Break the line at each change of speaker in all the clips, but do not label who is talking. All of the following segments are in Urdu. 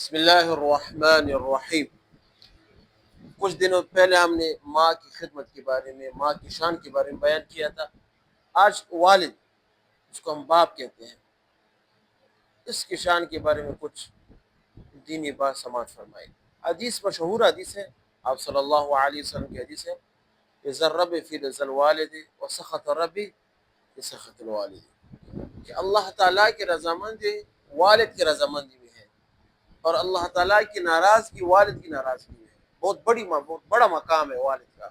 بسم اللہ الرحمن الرحیم۔ کچھ دنوں پہلے ہم نے ماں کی خدمت کے بارے میں، ماں کی شان کے بارے میں بیان کیا تھا۔ آج والد، جس کو ہم باپ کہتے ہیں، اس کی شان کے بارے میں کچھ دینی بات سماعت فرمائی۔ حدیث مشہور حدیث ہے، آپ صلی اللہ علیہ وسلم کی حدیث ہے، رضا الرب فی رضا الوالد وسخط الرب فی سخط الوالد، کہ اللہ تعالیٰ کی رضامندی والد کی رضامندی میں ہے، اور اللہ تعالیٰ کی ناراضگی والد کی ناراضگی میں ہے۔ بہت بڑا مقام ہے والد کا۔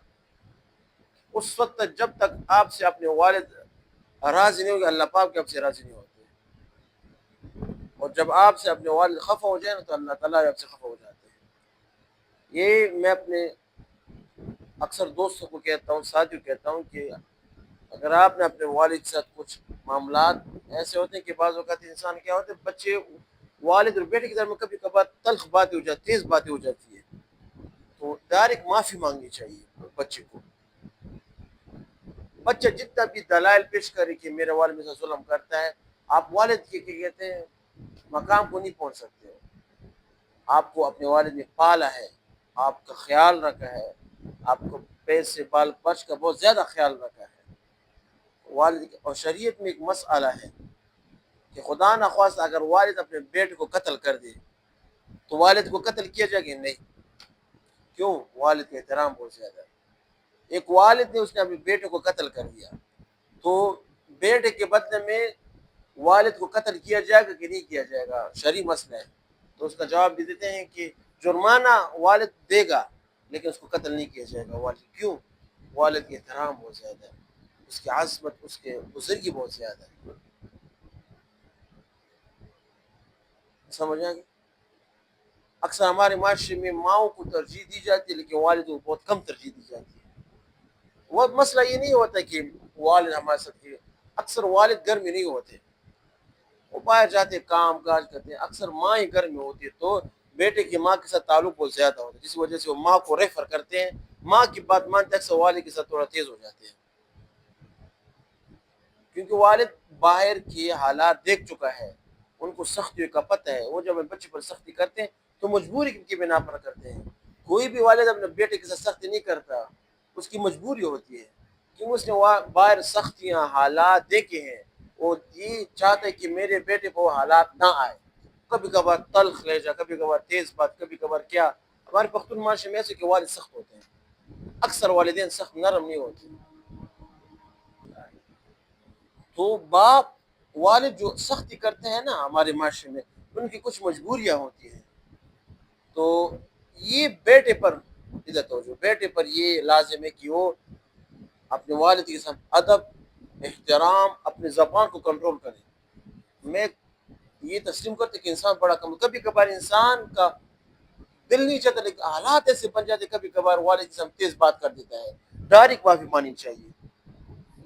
اس وقت تک جب تک آپ سے اپنے والد راضی نہیں ہوگے، اللہ پاک آپ سے راضی نہیں ہوتے، اور جب آپ سے اپنے والد خفا ہو جائے نا تو اللہ تعالیٰ آپ سے خفا ہو جاتے ہیں۔ یہ میں اپنے اکثر دوستوں کو کہتا ہوں، ساتھیوں کو کہتا ہوں کہ اگر آپ نے اپنے والد کے ساتھ کچھ معاملات ایسے ہوتے ہیں کہ بعض اوقات انسان کیا ہوتے ہیں، بچے والد اور بیٹے کے درمیان کبھی کبھار تلخ باتیں ہو جاتی، تیز باتیں ہو جاتی ہے، تو ڈائریکٹ معافی مانگنی چاہیے بچے کو۔ بچہ جتنا بھی دلائل پیش کرے کہ میرے والد میرے ساتھ ظلم کرتا ہے، آپ والد کے کہتے ہیں مقام کو نہیں پہنچ سکتے ہو۔ آپ کو اپنے والد نے پالا ہے، آپ کا خیال رکھا ہے، آپ کو پیسے بال بچ کا بہت زیادہ خیال رکھا ہے والد۔ اور شریعت میں ایک مسئلہ ہے کہ خدا نخواست اگر والد اپنے بیٹے کو قتل کر دے تو والد کو قتل کیا جائے گا؟ نہیں۔ کیوں؟ والد کا احترام بہت زیادہ ہے۔ ایک والد نے اس نے اپنے بیٹے کو قتل کر دیا تو بیٹے کے بدلے میں والد کو قتل کیا جائے گا کہ نہیں کیا جائے گا؟ شرعی مسئلہ ہے۔ تو اس کا جواب بھی دیتے ہیں کہ جرمانہ والد دے گا لیکن اس کو قتل نہیں کیا جائے گا۔ والد کیوں؟ والد کے احترام بہت زیادہ ہے، اس کی عظمت، اس کے بزرگی بہت زیادہ ہے۔ سمجھ آ گئی؟ اکثر ہمارے معاشرے میں ماؤں کو ترجیح دی جاتی ہے لیکن والدوں کو بہت کم ترجیح دی جاتی ہے۔ وہ مسئلہ یہ نہیں ہوتا کہ والد ہمارے ساتھ، اکثر والد گھر میں نہیں ہوتے، وہ باہر جاتے کام کاج کرتے ہیں، اکثر ماں ہی گھر میں ہوتی ہے، تو بیٹے کی ماں کے ساتھ تعلق بہت زیادہ ہوتا ہے، جس وجہ سے وہ ماں کو ریفر کرتے ہیں، ماں کی بات مانتے اکثر والد کے ساتھ تھوڑا تیز ہو جاتے ہیں، کیونکہ والد باہر کے حالات دیکھ چکا ہے، ان کو سختیوں کا پتہ ہے۔ وہ جب بچے پر سختی کرتے ہیں تو مجبوری کی بنا پر کرتے ہیں۔ کوئی بھی والد اپنے بیٹے کے ساتھ سختی نہیں کرتا، اس کی مجبوری ہوتی ہے، کیونکہ اس نے باہر سختیاں حالات دیکھے ہیں، وہ یہ چاہتا ہے کہ میرے بیٹے کو حالات نہ آئے، کبھی کبھار تلخ لہجہ، کبھی کبھار تیز بات، کبھی کبھار کیا۔ ہمارے پختون معاشرے میں ایسے کہ والد سخت ہوتے ہیں، اکثر والدین سخت نرم نہیں ہوتے۔ تو باپ والد جو سختی کرتے ہیں نا ہمارے معاشرے میں، ان کی کچھ مجبوریاں ہوتی ہیں، تو یہ بیٹے پر عزت ہو، جو بیٹے پر یہ لازم ہے کہ وہ اپنے والد کے ساتھ ادب، احترام، اپنے زبان کو کنٹرول کرے۔ میں یہ تسلیم کرتا کہ انسان بڑا کم، کبھی کبھار انسان کا دل نہیں چاہتا لیکن حالات ایسے بن جاتے، کبھی کبھار والد کے ساتھ تیز بات کر دیتا ہے، ڈائریکٹ معافی ماننی چاہیے۔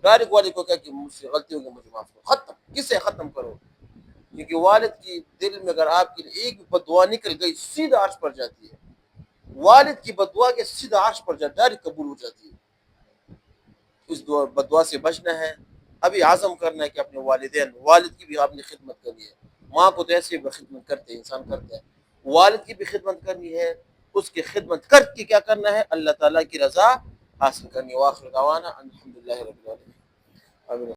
ڈائریکٹ والد کو کہا کہ مجھ سے غلطی ہو گئی، مجھے معاف کرو، ختم، کسے ختم کرو، کیونکہ والد کی دل میں اگر آپ کے لیے ایک بھی بد دعا نکل گئی سیدھا عرش پر جاتی ہے۔ والد کی بد دعا کے سیدھا عرش پر جاتی، ڈائریکٹ قبول ہو جاتی ہے۔ اس بد دعا سے بچنا ہے، ابھی عزم کرنا ہے کہ اپنے والد کی بھی آپ نے خدمت کرنی ہے۔ ماں کو تو ایسے بھی خدمت کرتے ہیں، انسان کرتا ہے، والد کی بھی خدمت کرنی ہے، اس کی خدمت کر کے کیا کرنا ہے؟ اللہ تعالیٰ کی رضا حاصل کرنی ہے۔ وآخر دعوانا الحمدللہ رب العالمین۔